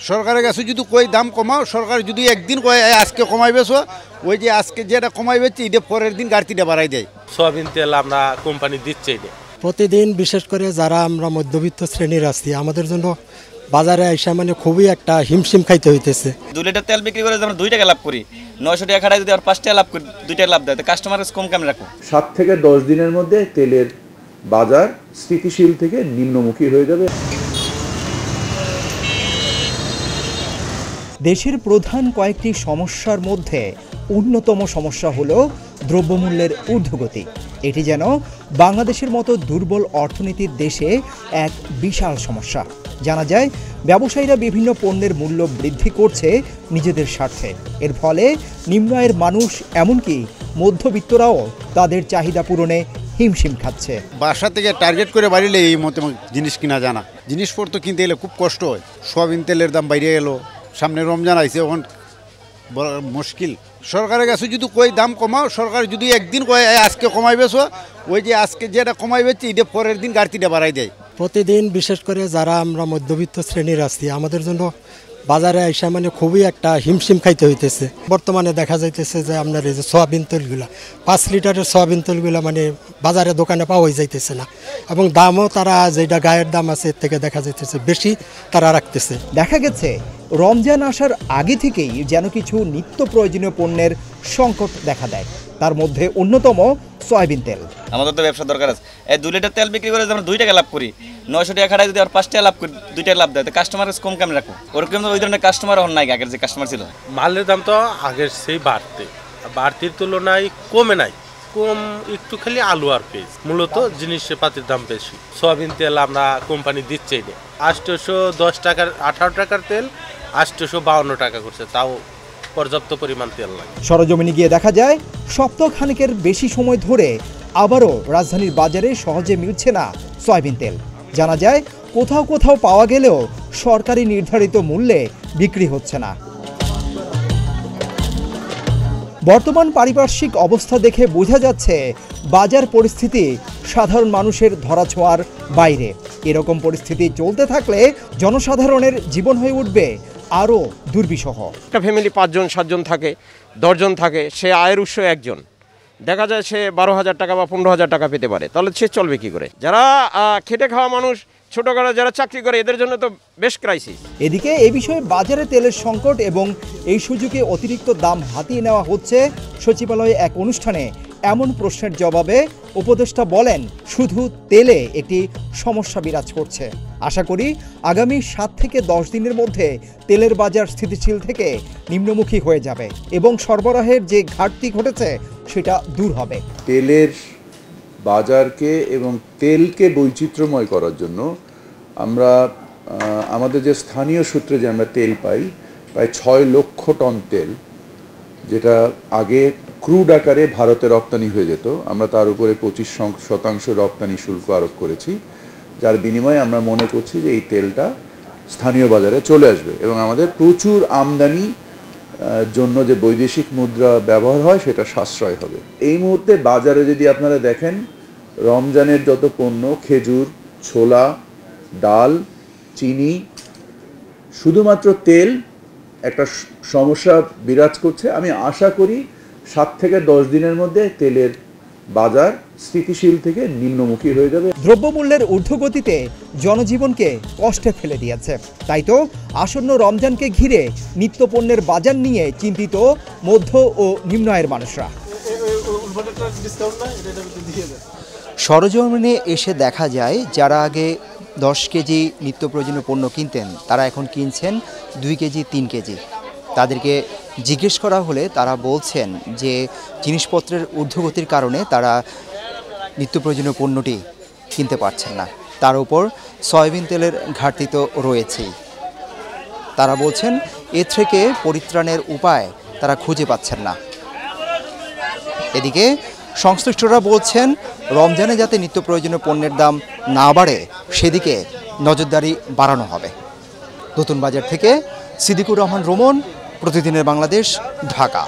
সরকারের কাছে যদি কই দাম কমাও, সরকার যদি একদিন কয় আজকে কমাইবেছো, ওই যে আজকে যেটা কমাইবেছে এটা পরের দিন গাড়িটা বাড়াই দেয়। সয়াবিন তেল আমরা কোম্পানি দিচ্ছি না প্রতিদিন, বিশেষ করে যারা আমরা মধ্যবিত্ত শ্রেণীর আছি, আমাদের জন্য বাজারে আইসা মানে খুবই একটা হিমশিম খাইতে হইতেছে। 2 লিটার তেল বিক্রি করে আমরা 2 টাকা লাভ করি, 900 টাকা খাটাই যদি আর 5 টাকা লাভ করি, 2 টাকা লাভ দেয়, তো কাস্টমার কম কেমন রাখবো? 7 থেকে 10 দিনের মধ্যে তেলের বাজার স্থিতিশীল থেকে নিম্নমুখী হয়ে যাবে। দেশের প্রধান কয়েকটি সমস্যার মধ্যে অন্যতম সমস্যা হলো দ্রব্যমূল্যের ঊর্ধ্বগতি। এটি যেন বাংলাদেশের মতো দুর্বল অর্থনীতির দেশে এক বিশাল সমস্যা। জানা যায়, ব্যবসায়ীরা বিভিন্ন পণ্যের মূল্য বৃদ্ধি করছে নিজেদের স্বার্থে। এর ফলে নিম্ন আয়ের মানুষ, এমনকি মধ্যবিত্তরাও তাদের চাহিদা পূরণে হিমশিম খাচ্ছে। বাসা থেকে টার্গেট করে বাড়িলে এই মতো জিনিস কিনা জানা, জিনিসপত্র কিনতে গেলে খুব কষ্ট হয়। সয়াবিন তেলের দাম বাইরে গেল, সামনে রমজান আইছে, এখন মুশকিল। সরকারের কাছে যদি কই দাম কমাও, সরকার যদি একদিন কয় আজকে কমাইবেছো, ওই যে আজকে যেটা কমাইবেছে এটা পরের দিন গাড়িটা বাড়াই দেয়। প্রতিদিন, বিশেষ করে যারা আমরা মধ্যবিত্ত শ্রেণীর আছি, আমাদের জন্য বাজারে আইসা মানে খুবই একটা হিমশিম খাইতে হইতেছে। বর্তমানে দেখা যাইতেছে যে আপনার এই যে সয়াবিন তেলগুলা, 5 লিটারের সয়াবিন তেলগুলা মানে বাজারে দোকানে পাওয়াই যাইতেছে না, এবং দামও তারা যেটা গায়ের দাম আছে এর থেকে দেখা যাইতেছে বেশি তারা রাখতেছে। দেখা গেছে রমজান আসার আগে থেকেই যেন কিছু নিত্য প্রয়োজনীয় পণ্যের সংকট দেখা দেয়। তার মধ্যে অন্যতম সয়াবিন তেল। আমাদের তো ব্যবসা দরকার আছে। 2 লিটার তেল বিক্রি করে আমরা 2 টাকা লাভ করি, 900 টাকা খাটাই যদি আর 5 টাকা লাভ করি, 2 টাকা লাভ দেয়, তো কাস্টমার কম কেমন রাখবো? ওরকম ওই ধরনের কাস্টমার এখন নাই, আগের যে কাস্টমার ছিল। মালের দাম তো আগের সেই বাড়তির তুলনায় কমে নাই, কম একটু খালি আলু আর পেঁয়াজ, মূলত জিনিসপাতির দাম বেশি। সয়াবিন তেল আমরা কোম্পানি দিচ্ছি না। 810 টাকার 18 টাকার তেল 852 টাকা করছে, তাও পর্যাপ্ত পরিমাণ তেল লাগে। সরজমিনে গিয়ে দেখা যায়, সপ্তাহখানেকের বেশি সময় ধরে আবারও রাজধানীর বাজারে সহজে মিলছে না সয়াবিন তেল। জানা যায়, কোথাও কোথাও পাওয়া গেলেও সরকারি নির্ধারিত মূল্যে বিক্রি হচ্ছে না। বর্তমান পারিপার্শ্বিক অবস্থা দেখে বোঝা যাচ্ছে বাজার পরিস্থিতি সাধারণ মানুষের ধরাছোঁয়ার বাইরে। এরকম পরিস্থিতি চলতে থাকলে জনসাধারণের জীবন হয়ে উঠবে আরও দুর্বিষহ। একটা ফ্যামিলি 5 জন 7 জন থাকে, 10 জন থাকে, সে আয়ের উৎস একজন, দেখা যায় সে 12,000 টাকা বা 15,000 টাকা পেতে পারে, তাহলে সে চলবে কি করে? যারা খেটে খাওয়া মানুষ, ছোটখাটো যারা চাকরি করে, এদের জন্য তো বেশ ক্রাইসিস। এদিকে এই বিষয়ে বাজারে তেলের সংকট এবং এই সুযোগে অতিরিক্ত দাম হাতিয়ে নেওয়া হচ্ছে সচিবালয়ে এক অনুষ্ঠানে। এমন প্রশ্নের জবাবে উপদেষ্টা বলেন, শুধু তেলে একটি সমস্যা বিরাজ করছে। আশা করি আগামী 7 থেকে 10 দিনের মধ্যে তেলের বাজার স্থিতিশীল থেকে নিম্নমুখী হয়ে যাবে এবং সরবরাহের যে ঘাটতি ঘটেছে সেটা দূর হবে। তেলের বাজারকে এবং তেলকে বৈচিত্র্যময় করার জন্য আমরা আমাদের যে স্থানীয় সূত্রে যে আমরা তেল পাই, প্রায় 6 লক্ষ টন তেল, যেটা আগে ক্রুড আকারে ভারতে রপ্তানি হয়ে যেত, আমরা তার উপরে 25% রপ্তানি শুল্ক আরোপ করেছি, যার বিনিময়ে আমরা মনে করছি যে এই তেলটা স্থানীয় বাজারে চলে আসবে এবং আমাদের প্রচুর আমদানি জন্য যে বৈদেশিক মুদ্রা ব্যবহার হয় সেটা সাশ্রয় হবে। এই মুহূর্তে বাজারে যদি আপনারা দেখেন, রমজানের যত পণ্য, খেজুর, ছোলা, ডাল, চিনি, শুধুমাত্র তেল একটা সমস্যা বিরাজ করছে। আমি আশা করি 7 থেকে 10 দিনের মধ্যে তেলের বাজার স্থিতিশীল থেকে নিম্নমুখী হয়ে যাবে। দ্রব্যমূল্যের ঊর্ধ্বগতিতে জনজীবনকে কষ্টে ফেলে দিয়েছে। তাই তো আসন্ন রমজানকে ঘিরে নিত্যপণ্যের বাজার নিয়ে চিন্তিত মধ্য ও নিম্ন আয়ের মানুষরা। সরজমিনে এসে দেখা যায়, যারা আগে 10 কেজি নিত্য প্রয়োজনীয় পণ্য কিনতেন, তারা এখন কিনছেন 2 কেজি 3 কেজি। তাদেরকে জিজ্ঞেস করা হলে তারা বলছেন যে জিনিসপত্রের ঊর্ধ্বগতির কারণে তারা নিত্য প্রয়োজনীয় পণ্যটি কিনতে পারছেন না। তার উপর সয়াবিন তেলের ঘাটতি তো রয়েছেই। তারা বলছেন এ থেকে পরিত্রাণের উপায় তারা খুঁজে পাচ্ছেন না। এদিকে সংশ্লিষ্টরা বলছেন, রমজানে যাতে নিত্য প্রয়োজনীয় পণ্যের দাম না বাড়ে সেদিকে নজরদারি বাড়ানো হবে। নতুন বাজার থেকে সিদ্দিকুর রহমান রোমন, প্রতিদিনের বাংলাদেশ, ঢাকা।